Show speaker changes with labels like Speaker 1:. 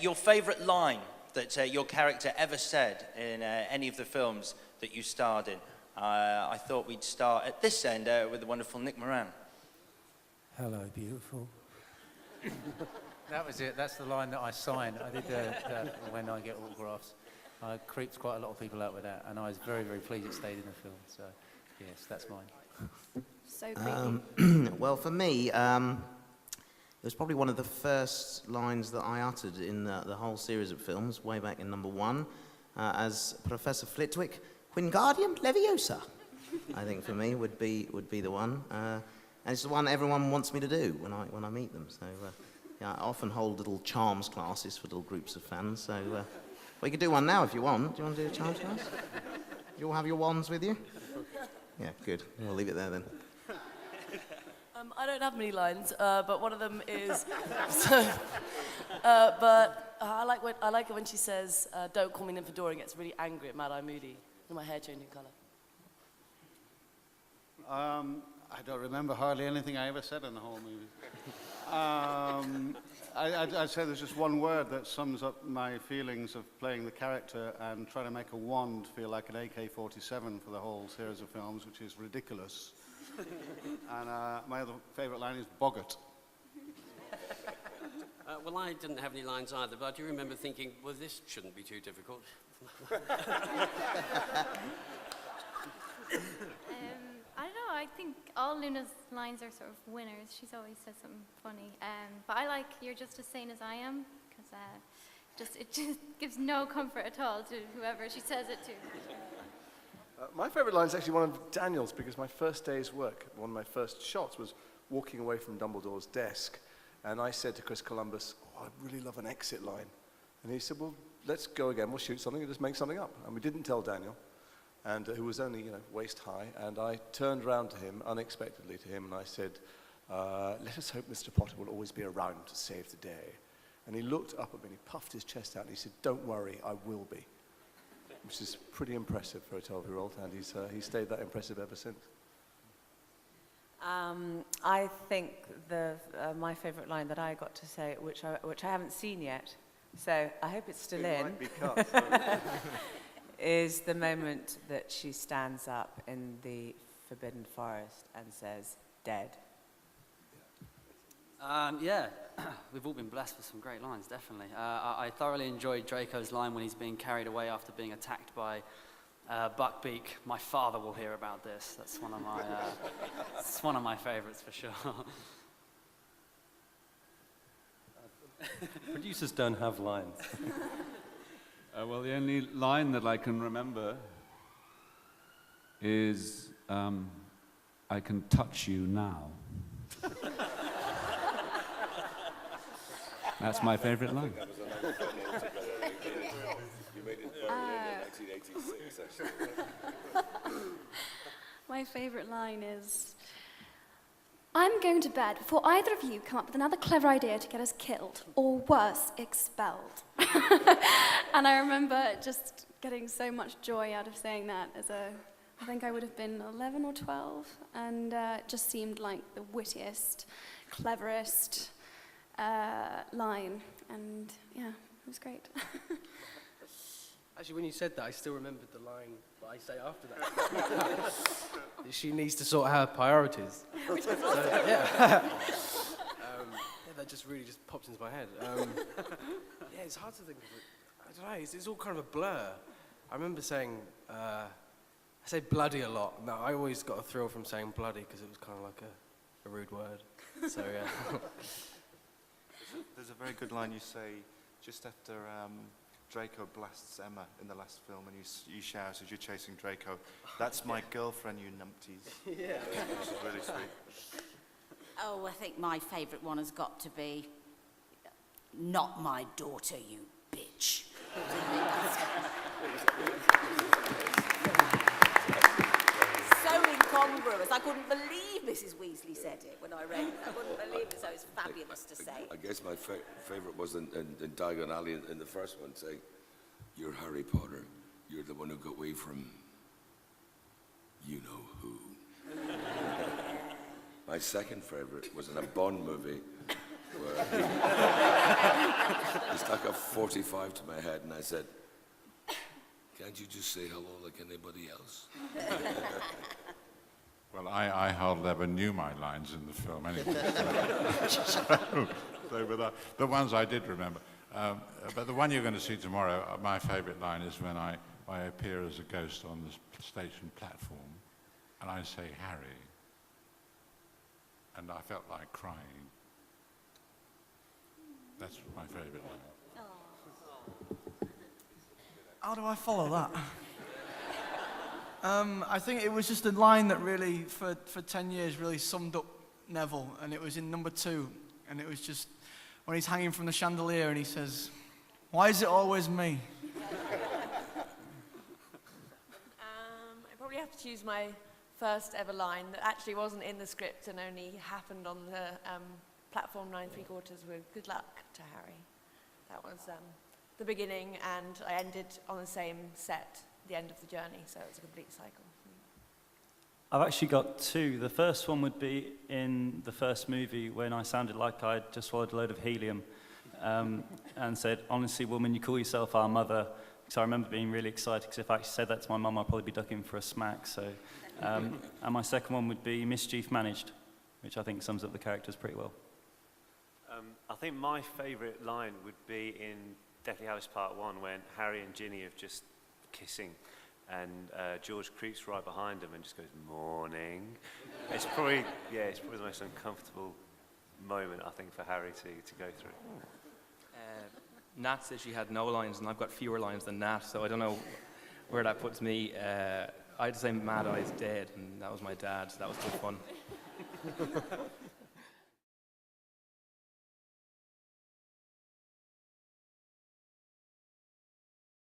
Speaker 1: Your favourite line that your character ever said in any of the films that you starred in? I thought we'd start at this end with the wonderful Nick Moran.
Speaker 2: Hello, beautiful.
Speaker 3: That was it. That's the line that I signed. I did that when I get autographs. I creeped quite a lot of people out with that, and I was very, very pleased it stayed in the film. So, yes, that's mine.
Speaker 4: So creepy.
Speaker 5: Well, for me, it was probably one of the first lines that I uttered in the whole series of films, way back in #1, as Professor Flitwick, Wingardium Leviosa. I think for me would be the one, and it's the one everyone wants me to do when I meet them. So yeah, I often hold little charms classes for little groups of fans. So we could do one now if you want. Do you want to do a charms class? You all have your wands with you? Yeah, good. We'll leave it there then.
Speaker 6: I don't have many lines, but one of them is. But I like it when she says, "Don't call me Nymphadora," and gets really angry at Mad Eye Moody, and my hair changing colour.
Speaker 7: I don't remember hardly anything I ever said in the whole movie. I'd say there's just one word that sums up my feelings of playing the character and trying to make a wand feel like an AK-47 for the whole series of films, which is ridiculous. And my other favourite line is boggart.
Speaker 8: Well, I didn't have any lines either, but I do remember thinking, well, this shouldn't be too difficult.
Speaker 4: I don't know, I think all Luna's lines are sort of winners. She's always said something funny. But I like "You're just as sane as I am," because it just gives no comfort at all to whoever she says it to.
Speaker 9: My favourite line is actually one of Daniel's, because my first day's work, one of my first shots was walking away from Dumbledore's desk, and I said to Chris Columbus, "Oh, I'd really love an exit line." And he said, "Well, let's go again, we'll shoot something and just make something up." And we didn't tell Daniel, and who was only waist high, and I turned around to him, unexpectedly to him, and I said, "Let us hope Mr. Potter will always be around to save the day." And he looked up at me and he puffed his chest out and he said, "Don't worry, I will be." Which is pretty impressive for a 12-year-old, and he's stayed that impressive ever since.
Speaker 10: I think my favourite line that I got to say, which I haven't seen yet, so I hope it's still in,
Speaker 9: might be cut, so.
Speaker 10: is the moment that she stands up in the Forbidden Forest and says, "Dead."
Speaker 11: Yeah, we've all been blessed with some great lines, definitely. I thoroughly enjoyed Draco's line when he's being carried away after being attacked by Buckbeak. My father will hear about this. That's one of my, it's one of my favourites for sure.
Speaker 2: Producers don't have lines.
Speaker 12: Well, the only line that I can remember is, "I can touch you now." That's my favourite line.
Speaker 13: You made it in 1986, actually.
Speaker 4: My favourite line is, "I'm going to bed before either of you come up with another clever idea to get us killed, or worse, expelled." And I remember just getting so much joy out of saying that I think I would have been 11 or 12, and it just seemed like the wittiest, cleverest line, and yeah, it was great.
Speaker 14: Actually, when you said that, I still remembered the line that I say after that. She needs to sort her priorities. So, yeah. That just really just popped into my head. Yeah, it's hard to think of it. I don't know, it's all kind of a blur. I remember saying, I say bloody a lot. Now, I always got a thrill from saying bloody because it was kind of like a rude word. So, yeah.
Speaker 15: There's a very good line you say just after Draco blasts Emma in the last film, and you shout as you're chasing Draco, "That's my girlfriend, you numpties."
Speaker 14: Yeah.
Speaker 15: Which is really sweet.
Speaker 16: Oh, I think my favourite one has got to be, "Not my daughter, you bitch." So incongruous. I couldn't believe Mrs. Weasley said it when I read it. I couldn't believe it, so it's fabulous to say.
Speaker 13: I guess my favourite was in Diagon Alley in the first one, saying, "You're Harry Potter. You're the one who got away from you know who." My second favourite was in a Bond movie where he stuck a 45 to my head, and I said, "Can't you just say hello like anybody else?"
Speaker 17: Well, I hardly ever knew my lines in the film anyway. But the ones I did remember. But the one you're going to see tomorrow, my favourite line is when I appear as a ghost on the station platform, and I say, "Harry," and I felt like crying. That's my favourite line.
Speaker 18: How do I follow that? I think it was just a line that really, for 10 years, really summed up Neville, and it was in number 2, and it was just when he's hanging from the chandelier and he says, "Why is it always me?"
Speaker 19: I probably have to choose my first ever line that actually wasn't in the script and only happened on the platform 9 3/4 with "Good luck to Harry." That was the beginning, and I ended on the same set at the end of the journey, so it was a complete cycle.
Speaker 2: I've actually got 2. The first one would be in the first movie when I sounded like I'd just swallowed a load of helium and said, "Honestly, woman, you call yourself our mother." So I remember being really excited, because if I actually said that to my mum, I'd probably be ducking for a smack. So, and my second one would be "Mischief Managed," which I think sums up the characters pretty well.
Speaker 20: I think my favourite line would be in Deathly Hallows Part 1 when Harry and Ginny are just kissing, and George creeps right behind them and just goes, "Morning." It's probably the most uncomfortable moment, I think, for Harry to go through.
Speaker 14: Nat said she had no lines, and I've got fewer lines than Nat, so I don't know where that puts me. I'd say "Mad Eye's dead," and that was my dad, so that was good fun.